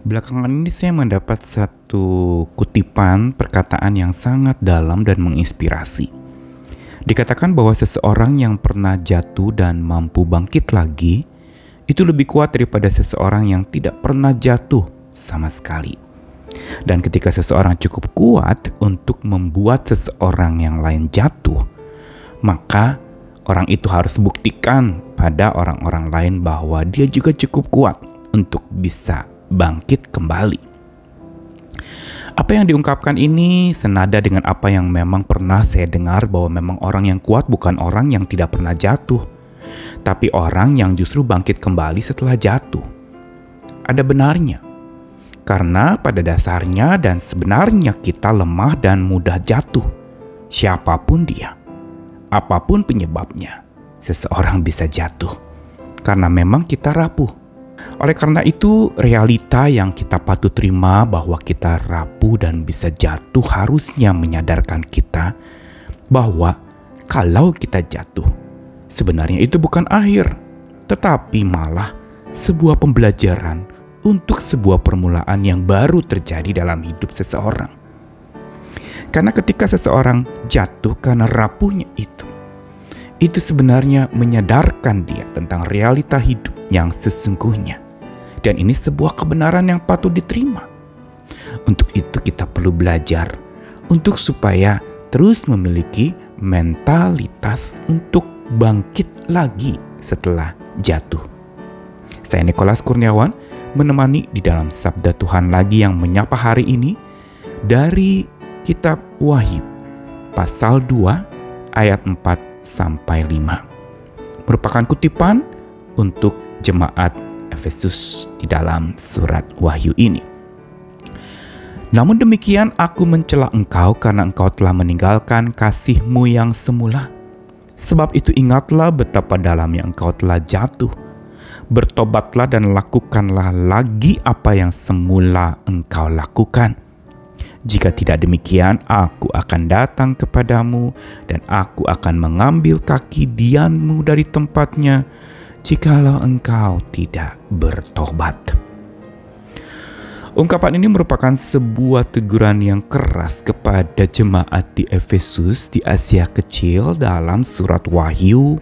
Belakangan ini saya mendapat satu kutipan perkataan yang sangat dalam dan menginspirasi. Dikatakan bahwa seseorang yang pernah jatuh dan mampu bangkit lagi, itu lebih kuat daripada seseorang yang tidak pernah jatuh sama sekali. Dan ketika seseorang cukup kuat untuk membuat seseorang yang lain jatuh, maka orang itu harus buktikan pada orang-orang lain bahwa dia juga cukup kuat untuk bisa bangkit kembali. Apa yang diungkapkan ini senada dengan apa yang memang pernah saya dengar, bahwa memang orang yang kuat bukan orang yang tidak pernah jatuh, tapi orang yang justru bangkit kembali setelah jatuh. Ada benarnya, karena pada dasarnya dan sebenarnya kita lemah dan mudah jatuh. Siapapun dia, apapun penyebabnya, seseorang bisa jatuh karena memang kita rapuh. Oleh karena itu, realita yang kita patut terima bahwa kita rapuh dan bisa jatuh harusnya menyadarkan kita bahwa kalau kita jatuh, sebenarnya itu bukan akhir, tetapi malah sebuah pembelajaran untuk sebuah permulaan yang baru terjadi dalam hidup seseorang. Karena ketika seseorang jatuh karena rapuhnya itu sebenarnya menyadarkan dia tentang realita hidup yang sesungguhnya. Dan ini sebuah kebenaran yang patut diterima. Untuk itu kita perlu belajar untuk supaya terus memiliki mentalitas untuk bangkit lagi setelah jatuh. Saya Nikolas Kurniawan menemani di dalam Sabda Tuhan lagi yang menyapa hari ini dari kitab Wahyu pasal 2 ayat 4 sampai 5. Merupakan kutipan untuk jemaat Efesus di dalam surat Wahyu ini. Namun demikian aku mencela engkau karena engkau telah meninggalkan kasih-Mu yang semula. Sebab itu ingatlah betapa dalamnya engkau telah jatuh. Bertobatlah dan lakukanlah lagi apa yang semula engkau lakukan. Jika tidak demikian, aku akan datang kepadamu dan aku akan mengambil kaki dianmu dari tempatnya jikalau engkau tidak bertobat. Ungkapan ini merupakan sebuah teguran yang keras kepada jemaat di Efesus di Asia Kecil dalam surat Wahyu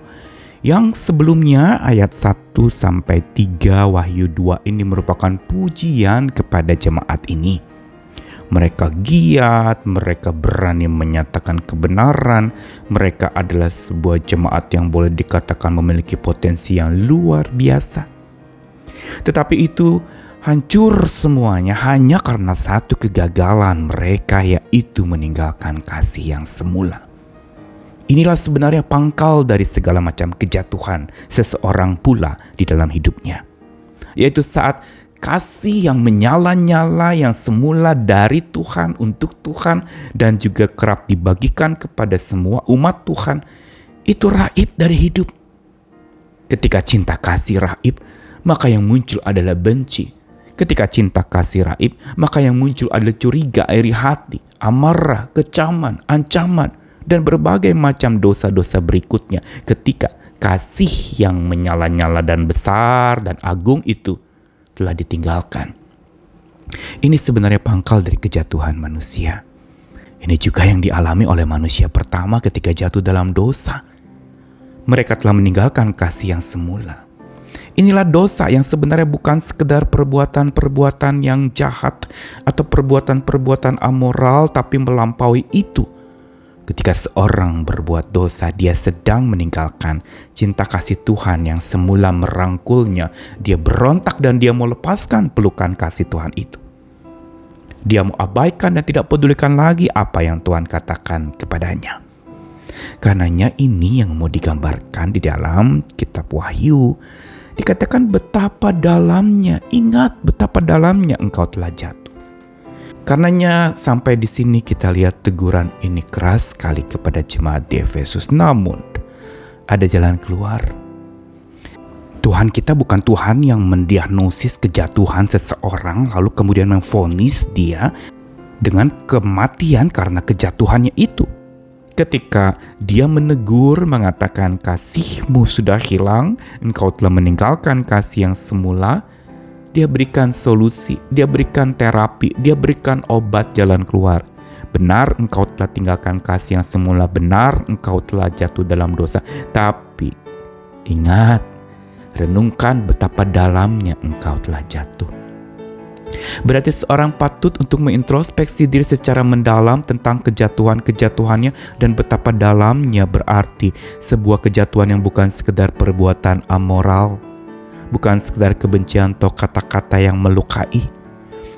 yang sebelumnya ayat 1-3 Wahyu 2 ini merupakan pujian kepada jemaat ini. Mereka giat, mereka berani menyatakan kebenaran, mereka adalah sebuah jemaat yang boleh dikatakan memiliki potensi yang luar biasa. Tetapi itu hancur semuanya hanya karena satu kegagalan mereka, yaitu meninggalkan kasih yang semula. Inilah sebenarnya pangkal dari segala macam kejatuhan seseorang pula di dalam hidupnya, yaitu saat kasih yang menyala-nyala yang semula dari Tuhan untuk Tuhan dan juga kerap dibagikan kepada semua umat Tuhan itu raib dari hidup. Ketika cinta kasih raib, maka yang muncul adalah benci. Ketika cinta kasih raib, maka yang muncul adalah curiga, iri hati, amarah, kecaman, ancaman, dan berbagai macam dosa-dosa berikutnya ketika kasih yang menyala-nyala dan besar dan agung itu telah ditinggalkan. Ini sebenarnya pangkal dari kejatuhan manusia. Ini juga yang dialami oleh manusia pertama ketika jatuh dalam dosa. Mereka telah meninggalkan kasih yang semula. Inilah dosa yang sebenarnya bukan sekedar perbuatan-perbuatan yang jahat atau perbuatan-perbuatan amoral, tapi melampaui itu. Ketika seorang berbuat dosa, dia sedang meninggalkan cinta kasih Tuhan yang semula merangkulnya. Dia berontak dan dia mau lepaskan pelukan kasih Tuhan itu. Dia mau abaikan dan tidak pedulikan lagi apa yang Tuhan katakan kepadanya. Karenanya ini yang mau digambarkan di dalam kitab Wahyu. Dikatakan betapa dalamnya, ingat betapa dalamnya engkau telah jatuh. Karenanya sampai di sini kita lihat teguran ini keras sekali kepada jemaat di Efesus. Namun ada jalan keluar. Tuhan kita bukan Tuhan yang mendiagnosis kejatuhan seseorang lalu kemudian memvonis dia dengan kematian karena kejatuhannya itu. Ketika dia menegur, mengatakan kasih-Mu sudah hilang, engkau telah meninggalkan kasih yang semula, Dia berikan solusi, dia berikan terapi, dia berikan obat jalan keluar. Benar engkau telah tinggalkan kasih yang semula, benar engkau telah jatuh dalam dosa. Tapi ingat, renungkan betapa dalamnya engkau telah jatuh. Berarti seorang patut untuk mengintrospeksi diri secara mendalam tentang kejatuhan-kejatuhannya dan betapa dalamnya berarti sebuah kejatuhan yang bukan sekedar perbuatan amoral, bukan sekedar kebencian atau kata-kata yang melukai,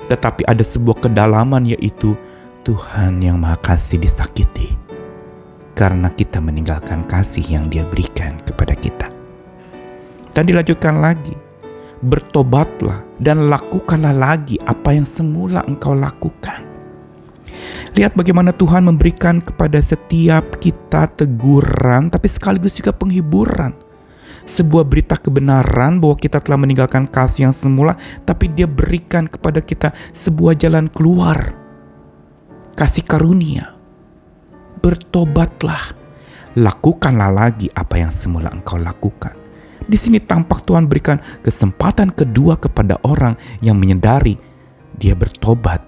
tetapi ada sebuah kedalaman, yaitu Tuhan yang Maha Kasih disakiti karena kita meninggalkan kasih yang Dia berikan kepada kita. Dan dilanjutkan lagi, bertobatlah dan lakukanlah lagi apa yang semula engkau lakukan. Lihat bagaimana Tuhan memberikan kepada setiap kita teguran, tapi sekaligus juga penghiburan. Sebuah berita kebenaran bahwa kita telah meninggalkan kasih yang semula, tapi Dia berikan kepada kita sebuah jalan keluar. Kasih karunia. Bertobatlah, lakukanlah lagi apa yang semula engkau lakukan. Di sini tampak Tuhan berikan kesempatan kedua kepada orang yang menyadari dia bertobat.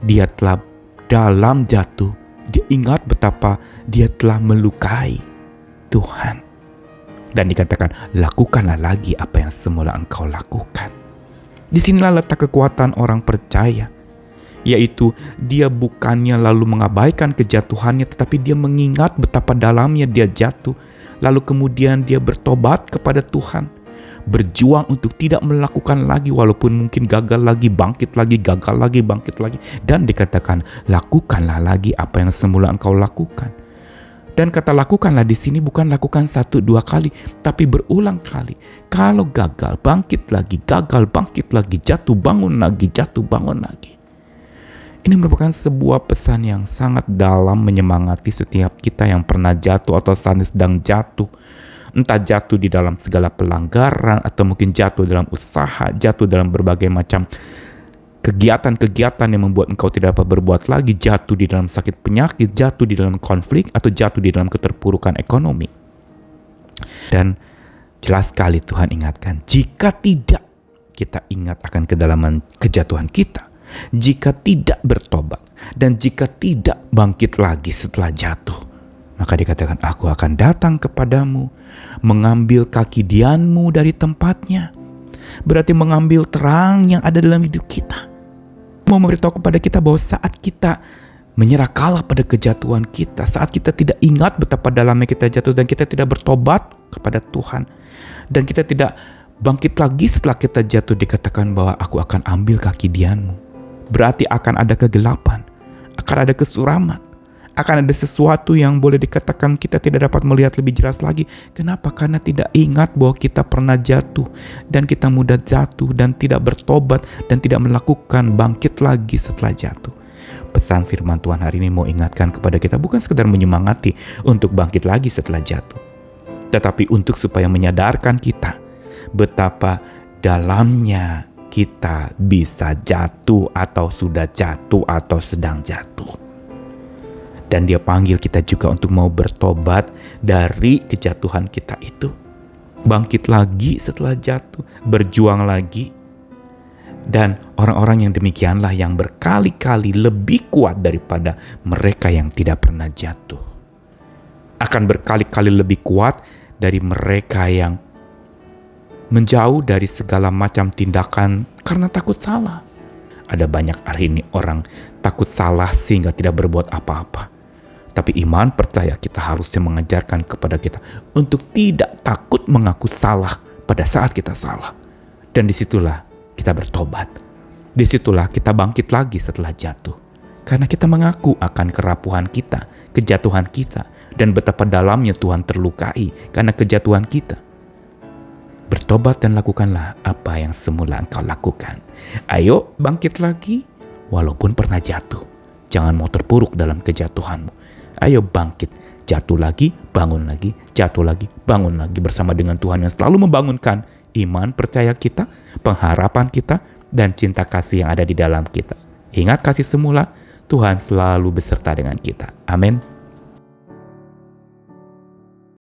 Dia telah dalam jatuh. Dia ingat betapa dia telah melukai Tuhan. Dan dikatakan, lakukanlah lagi apa yang semula engkau lakukan. Disinilah letak kekuatan orang percaya, yaitu dia bukannya lalu mengabaikan kejatuhannya, tetapi dia mengingat betapa dalamnya dia jatuh. Lalu kemudian dia bertobat kepada Tuhan, berjuang untuk tidak melakukan lagi, walaupun mungkin gagal lagi, bangkit lagi, gagal lagi, bangkit lagi. Dan dikatakan, lakukanlah lagi apa yang semula engkau lakukan. Dan kata lakukanlah di sini bukan lakukan 1-2 kali, tapi berulang kali. Kalau gagal, bangkit lagi, gagal, bangkit lagi, jatuh, bangun lagi, jatuh, bangun lagi. Ini merupakan sebuah pesan yang sangat dalam menyemangati setiap kita yang pernah jatuh atau saat ini sedang jatuh. Entah jatuh di dalam segala pelanggaran, atau mungkin jatuh dalam usaha, jatuh dalam berbagai macam kegiatan-kegiatan yang membuat engkau tidak dapat berbuat lagi, jatuh di dalam sakit penyakit, jatuh di dalam konflik, atau jatuh di dalam keterpurukan ekonomi. Dan jelas sekali Tuhan ingatkan, jika tidak kita ingat akan kedalaman kejatuhan kita, jika tidak bertobat, dan jika tidak bangkit lagi setelah jatuh, maka dikatakan, aku akan datang kepadamu, mengambil kaki dianmu dari tempatnya. Berarti mengambil terang yang ada dalam hidup kita. Mau memberitahu kepada kita bahwa saat kita menyerah kalah pada kejatuhan kita, saat kita tidak ingat betapa dalamnya kita jatuh dan kita tidak bertobat kepada Tuhan, dan kita tidak bangkit lagi setelah kita jatuh, dikatakan bahwa aku akan ambil kaki dianmu. Berarti akan ada kegelapan, akan ada kesuraman, akan ada sesuatu yang boleh dikatakan kita tidak dapat melihat lebih jelas lagi. Kenapa? Karena tidak ingat bahwa kita pernah jatuh, dan kita mudah jatuh, dan tidak bertobat, dan tidak melakukan bangkit lagi setelah jatuh. Pesan firman Tuhan hari ini mau ingatkan kepada kita, bukan sekedar menyemangati untuk bangkit lagi setelah jatuh, tetapi untuk supaya menyadarkan kita betapa dalamnya kita bisa jatuh, atau sudah jatuh, atau sedang jatuh. Dan Dia panggil kita juga untuk mau bertobat dari kejatuhan kita itu. Bangkit lagi setelah jatuh, berjuang lagi. Dan orang-orang yang demikianlah yang berkali-kali lebih kuat daripada mereka yang tidak pernah jatuh. Akan berkali-kali lebih kuat dari mereka yang menjauh dari segala macam tindakan karena takut salah. Ada banyak hari ini orang takut salah sehingga tidak berbuat apa-apa. Tapi iman percaya kita harusnya mengajarkan kepada kita untuk tidak takut mengaku salah pada saat kita salah. Dan disitulah kita bertobat. Disitulah kita bangkit lagi setelah jatuh. Karena kita mengaku akan kerapuhan kita, kejatuhan kita, dan betapa dalamnya Tuhan terlukai karena kejatuhan kita. Bertobat dan lakukanlah apa yang semula engkau lakukan. Ayo bangkit lagi walaupun pernah jatuh. Jangan mau terpuruk dalam kejatuhanmu. Ayo bangkit, jatuh lagi, bangun lagi, jatuh lagi, bangun lagi bersama dengan Tuhan yang selalu membangunkan iman percaya kita, pengharapan kita, dan cinta kasih yang ada di dalam kita. Ingat kasih semula, Tuhan selalu beserta dengan kita. Amin.